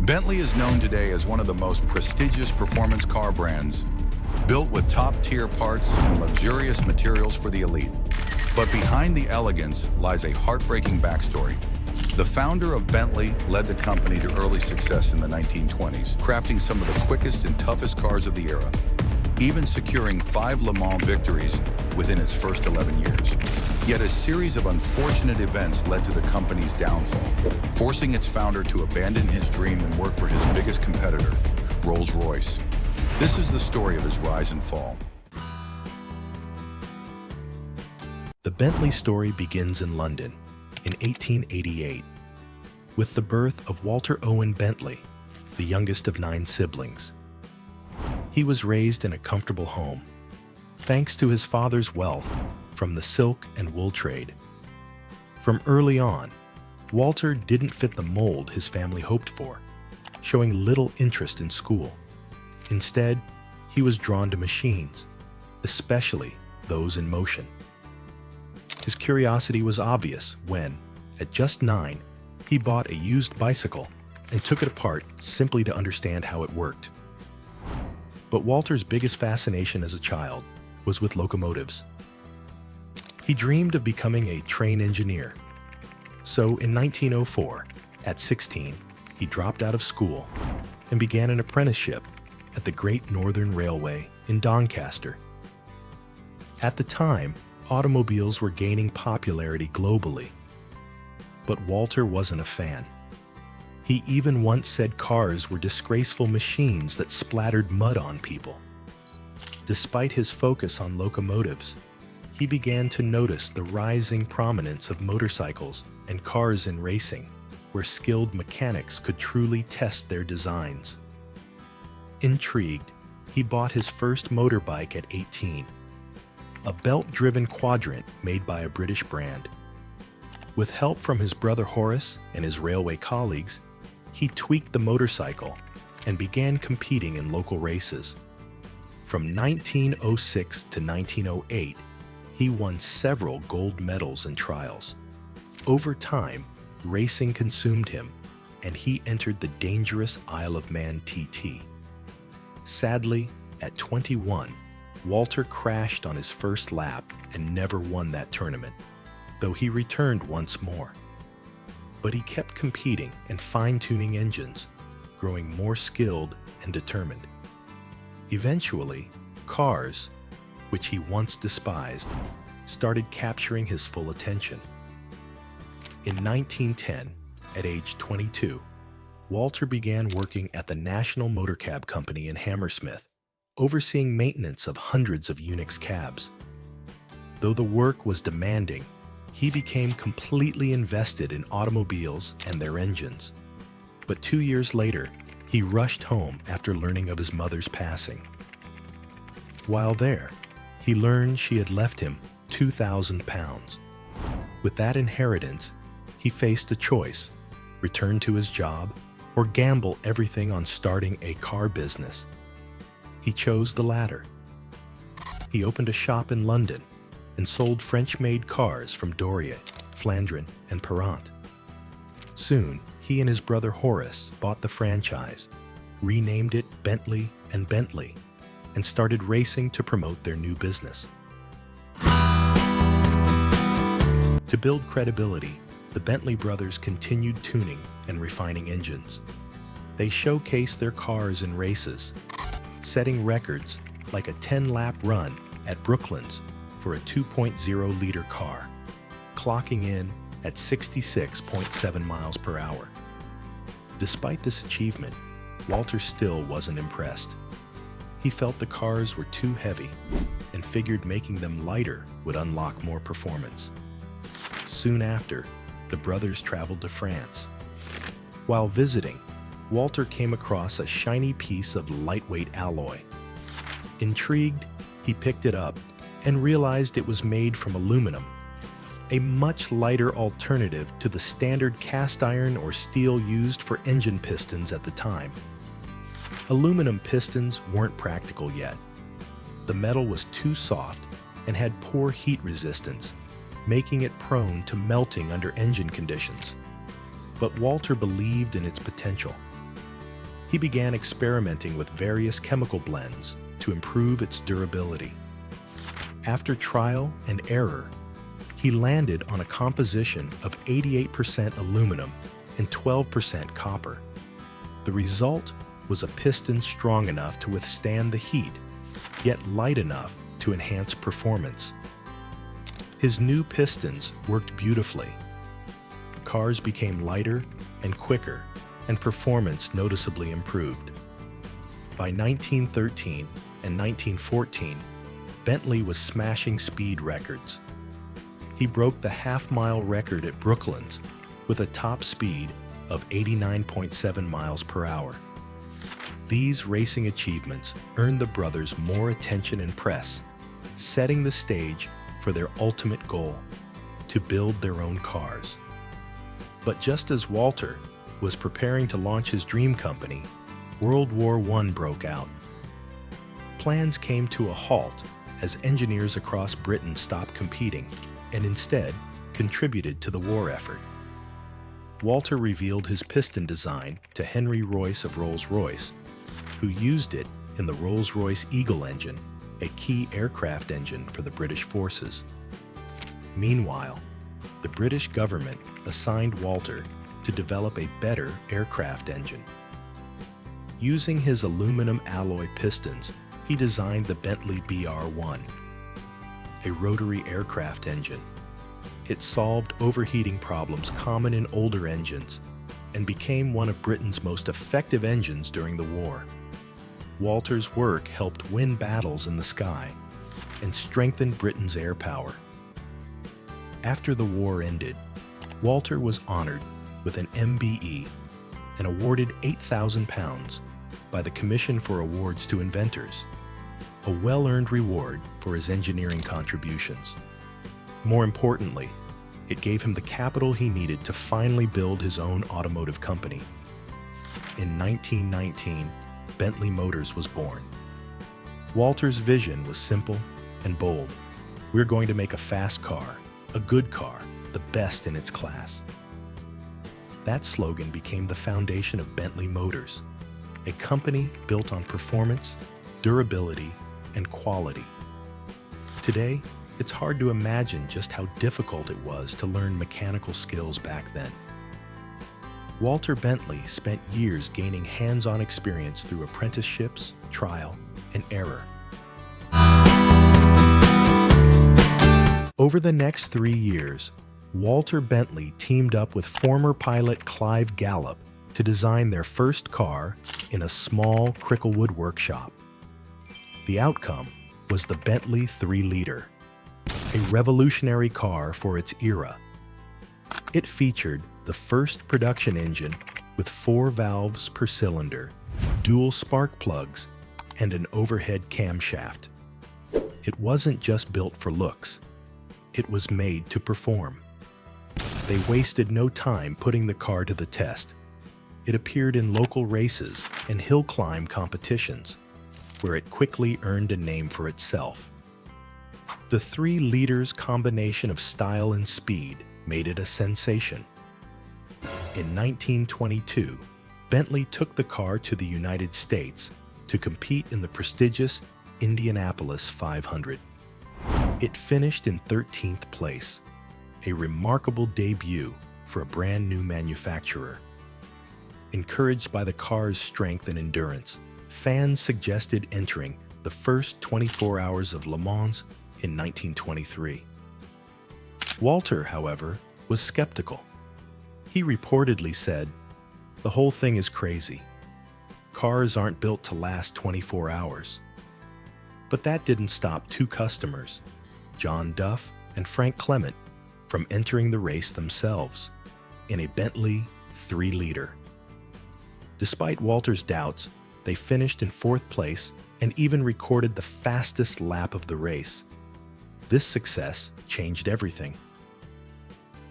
Bentley is known today as one of the most prestigious performance car brands, built with top-tier parts and luxurious materials for the elite. But behind the elegance lies a heartbreaking backstory. The founder of Bentley led the company to early success in the 1920s, crafting some of the quickest and toughest cars of the era, even securing 5 Le Mans victories within its first 11 years. Yet a series of unfortunate events led to the company's downfall, forcing its founder to abandon his dream and work for his biggest competitor, Rolls-Royce. This is the story of his rise and fall. The Bentley story begins in London in 1888, with the birth of Walter Owen Bentley, the youngest of 9 siblings. He was raised in a comfortable home, thanks to his father's wealth from the silk and wool trade. From early on, Walter didn't fit the mold his family hoped for, showing little interest in school. Instead, he was drawn to machines, especially those in motion. His curiosity was obvious when, at just 9, he bought a used bicycle and took it apart simply to understand how it worked. But Walter's biggest fascination as a child was with locomotives. He dreamed of becoming a train engineer. So in 1904, at 16, he dropped out of school and began an apprenticeship at the Great Northern Railway in Doncaster. At the time, automobiles were gaining popularity globally. But Walter wasn't a fan. He even once said cars were disgraceful machines that splattered mud on people. Despite his focus on locomotives, he began to notice the rising prominence of motorcycles and cars in racing, where skilled mechanics could truly test their designs. Intrigued, he bought his first motorbike at 18, a belt-driven quadrant made by a British brand. With help from his brother Horace and his railway colleagues, he tweaked the motorcycle and began competing in local races. From 1906 to 1908, he won several gold medals and trials. Over time, racing consumed him, and he entered the dangerous Isle of Man TT. Sadly, at 21, Walter crashed on his first lap and never won that tournament, though he returned once more. But he kept competing and fine-tuning engines, growing more skilled and determined. Eventually, cars, which he once despised, started capturing his full attention. In 1910, at age 22, Walter began working at the National Motor Cab Company in Hammersmith, overseeing maintenance of hundreds of Unix cabs. Though the work was demanding, he became completely invested in automobiles and their engines. But 2 years later, he rushed home after learning of his mother's passing. While there, he learned she had left him £2,000. With that inheritance, he faced a choice: return to his job or gamble everything on starting a car business. He chose the latter. He opened a shop in London and sold French-made cars from Doria, Flandrin, and Perrant. Soon, he and his brother Horace bought the franchise, renamed it Bentley and Bentley, and started racing to promote their new business. To build credibility, the Bentley brothers continued tuning and refining engines. They showcased their cars in races, setting records like a 10-lap run at Brooklands for a 2.0-liter car, clocking in at 66.7 miles per hour. Despite this achievement, Walter still wasn't impressed. He felt the cars were too heavy and figured making them lighter would unlock more performance. Soon after, the brothers traveled to France. While visiting, Walter came across a shiny piece of lightweight alloy. Intrigued, he picked it up and realized it was made from aluminum, a much lighter alternative to the standard cast iron or steel used for engine pistons at the time. Aluminum pistons weren't practical yet. The metal was too soft and had poor heat resistance, making it prone to melting under engine conditions. But Walter believed in its potential. He began experimenting with various chemical blends to improve its durability. After trial and error, he landed on a composition of 88% aluminum and 12% copper. The result was a piston strong enough to withstand the heat, yet light enough to enhance performance. His new pistons worked beautifully. Cars became lighter and quicker, and performance noticeably improved. By 1913 and 1914, Bentley was smashing speed records. He broke the half-mile record at Brooklands with a top speed of 89.7 miles per hour. These racing achievements earned the brothers more attention and press, setting the stage for their ultimate goal, to build their own cars. But just as Walter was preparing to launch his dream company, World War I broke out. Plans came to a halt as engineers across Britain stopped competing and instead contributed to the war effort. Walter revealed his piston design to Henry Royce of Rolls-Royce, who used it in the Rolls-Royce Eagle engine, a key aircraft engine for the British forces. Meanwhile, the British government assigned Walter to develop a better aircraft engine. Using his aluminum alloy pistons, he designed the Bentley BR-1, a rotary aircraft engine. It solved overheating problems common in older engines and became one of Britain's most effective engines during the war. Walter's work helped win battles in the sky and strengthened Britain's air power. After the war ended, Walter was honored with an MBE and awarded £8,000 by the Commission for Awards to Inventors, a well-earned reward for his engineering contributions. More importantly, it gave him the capital he needed to finally build his own automotive company. In 1919, Bentley Motors was born. Walter's vision was simple and bold. We're going to make a fast car, a good car, the best in its class. That slogan became the foundation of Bentley Motors, a company built on performance, durability, and quality. Today, it's hard to imagine just how difficult it was to learn mechanical skills back then. Walter Bentley spent years gaining hands-on experience through apprenticeships, trial, and error. Over the next 3 years, Walter Bentley teamed up with former pilot Clive Gallup to design their first car in a small Cricklewood workshop. The outcome was the Bentley 3-liter, a revolutionary car for its era. It featured the first production engine with 4 valves per cylinder, dual spark plugs, and an overhead camshaft. It wasn't just built for looks. It was made to perform. They wasted no time putting the car to the test. It appeared in local races and hill climb competitions, where it quickly earned a name for itself. The 3 liters combination of style and speed made it a sensation. In 1922, Bentley took the car to the United States to compete in the prestigious Indianapolis 500. It finished in 13th place, a remarkable debut for a brand new manufacturer. Encouraged by the car's strength and endurance, fans suggested entering the first 24 hours of Le Mans in 1923. Walter, however, was skeptical. He reportedly said, "The whole thing is crazy. Cars aren't built to last 24 hours." But that didn't stop 2 customers, John Duff and Frank Clement, from entering the race themselves in a Bentley 3-liter. Despite Walter's doubts, they finished in 4th place and even recorded the fastest lap of the race. This success changed everything.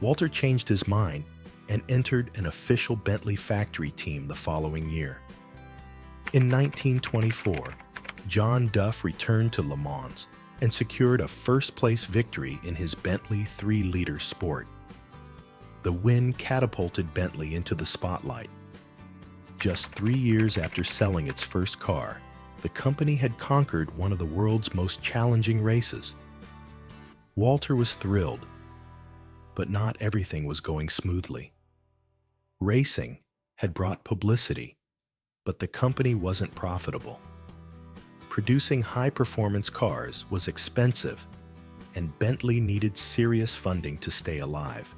Walter changed his mind and entered an official Bentley factory team the following year. In 1924, John Duff returned to Le Mans and secured a first-place victory in his Bentley 3-liter Sport. The win catapulted Bentley into the spotlight. Just 3 years after selling its first car, the company had conquered one of the world's most challenging races. Walter was thrilled, but not everything was going smoothly. Racing had brought publicity, but the company wasn't profitable. Producing high-performance cars was expensive, and Bentley needed serious funding to stay alive.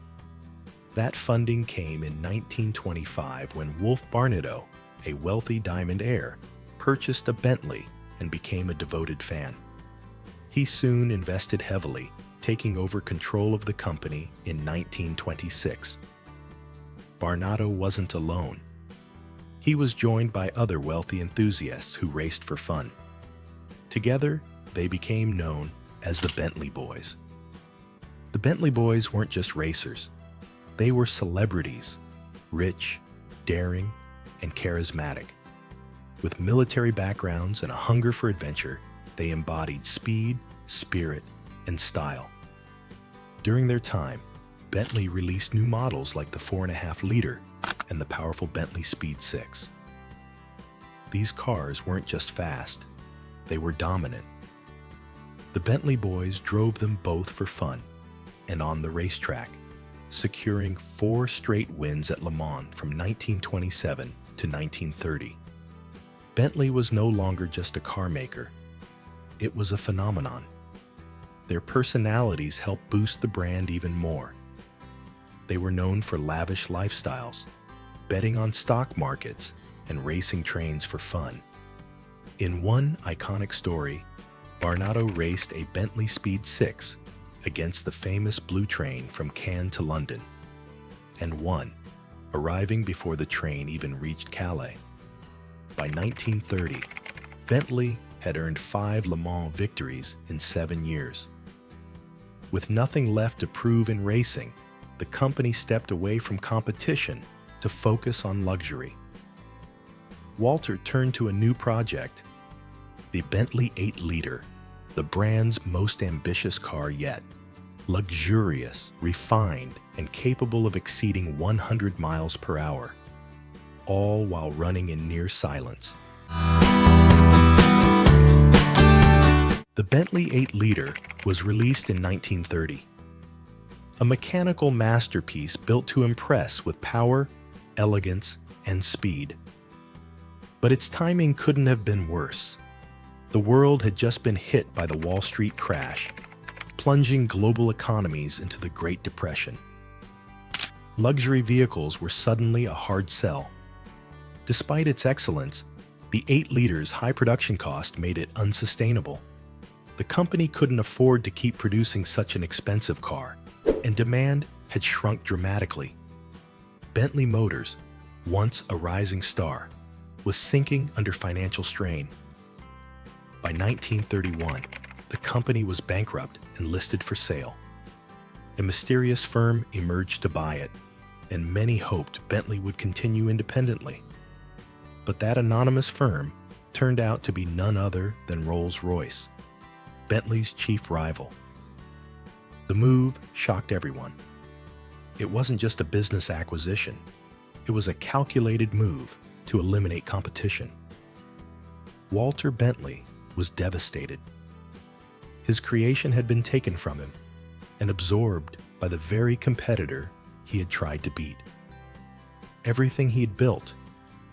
That funding came in 1925 when Wolf Barnato, a wealthy diamond heir, purchased a Bentley and became a devoted fan. He soon invested heavily, taking over control of the company in 1926. Barnato wasn't alone. He was joined by other wealthy enthusiasts who raced for fun. Together, they became known as the Bentley Boys. The Bentley Boys weren't just racers. They were celebrities, rich, daring, and charismatic. With military backgrounds and a hunger for adventure, they embodied speed, spirit, and style. During their time, Bentley released new models like the 4.5-liter and the powerful Bentley Speed 6. These cars weren't just fast, they were dominant. The Bentley Boys drove them both for fun and on the racetrack, securing 4 straight wins at Le Mans from 1927 to 1930. Bentley was no longer just a car maker. It was a phenomenon. Their personalities helped boost the brand even more. They were known for lavish lifestyles, betting on stock markets, and racing trains for fun. In one iconic story, Barnato raced a Bentley Speed 6 against the famous Blue Train from Cannes to London, and won, arriving before the train even reached Calais. By 1930, Bentley had earned 5 Le Mans victories in 7 years. With nothing left to prove in racing, the company stepped away from competition to focus on luxury. Walter turned to a new project, the Bentley 8-liter, the brand's most ambitious car yet. Luxurious, refined, and capable of exceeding 100 miles per hour, all while running in near silence. The Bentley 8-liter was released in 1930. A mechanical masterpiece built to impress with power, elegance, and speed. But its timing couldn't have been worse. The world had just been hit by the Wall Street crash, plunging global economies into the Great Depression. Luxury vehicles were suddenly a hard sell. Despite its excellence, the 8-liter's high production cost made it unsustainable. The company couldn't afford to keep producing such an expensive car, and demand had shrunk dramatically. Bentley Motors, once a rising star, was sinking under financial strain. By 1931, the company was bankrupt and listed for sale. A mysterious firm emerged to buy it, and many hoped Bentley would continue independently. But that anonymous firm turned out to be none other than Rolls-Royce, Bentley's chief rival. The move shocked everyone. It wasn't just a business acquisition. It was a calculated move to eliminate competition. Walter Bentley was devastated. His creation had been taken from him and absorbed by the very competitor he had tried to beat. Everything he'd built,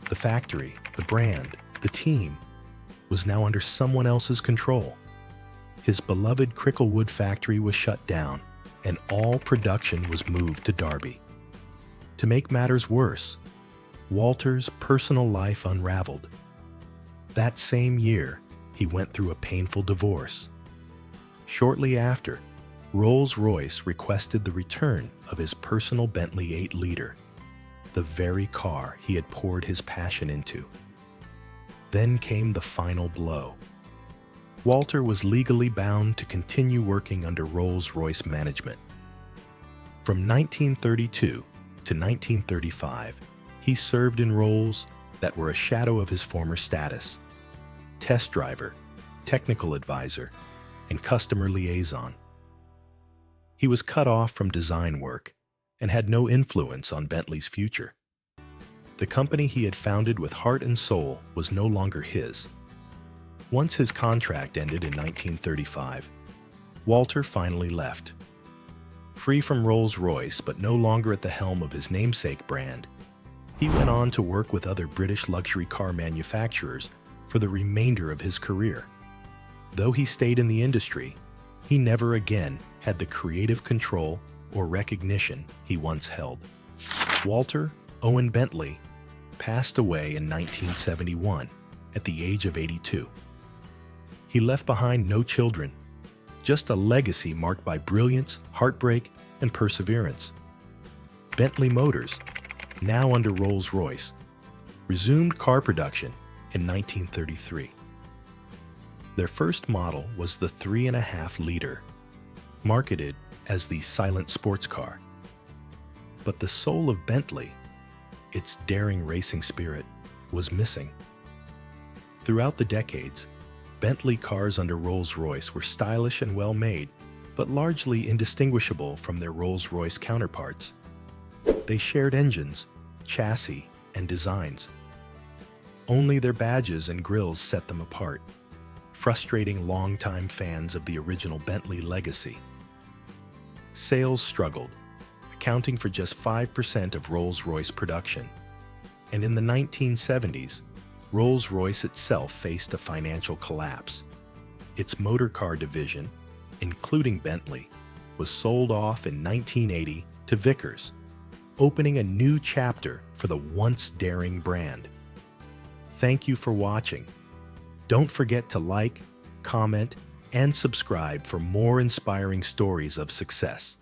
the factory, the brand, the team, was now under someone else's control. His beloved Cricklewood factory was shut down, and all production was moved to Derby. To make matters worse, Walter's personal life unraveled. That same year, he went through a painful divorce. Shortly after, Rolls-Royce requested the return of his personal Bentley 8-liter, the very car he had poured his passion into. Then came the final blow. Walter was legally bound to continue working under Rolls-Royce management. From 1932 to 1935, he served in roles that were a shadow of his former status: test driver, technical advisor, and customer liaison. He was cut off from design work and had no influence on Bentley's future. The company he had founded with heart and soul was no longer his. Once his contract ended in 1935, Walter finally left. Free from Rolls-Royce but no longer at the helm of his namesake brand, he went on to work with other British luxury car manufacturers for the remainder of his career. Though he stayed in the industry, he never again had the creative control or recognition he once held. Walter Owen Bentley passed away in 1971 at the age of 82. He left behind no children, just a legacy marked by brilliance, heartbreak, and perseverance. Bentley Motors, now under Rolls-Royce, resumed car production in 1933. Their first model was the 3.5-liter, marketed as the silent sports car. But the soul of Bentley, its daring racing spirit, was missing. Throughout the decades, Bentley cars under Rolls-Royce were stylish and well-made, but largely indistinguishable from their Rolls-Royce counterparts. They shared engines, chassis, and designs. Only their badges and grills set them apart, frustrating longtime fans of the original Bentley legacy. Sales struggled, accounting for just 5% of Rolls-Royce production. And in the 1970s, Rolls-Royce itself faced a financial collapse. Its motor car division, including Bentley, was sold off in 1980 to Vickers, opening a new chapter for the once daring brand. Thank you for watching. Don't forget to like, comment, and subscribe for more inspiring stories of success.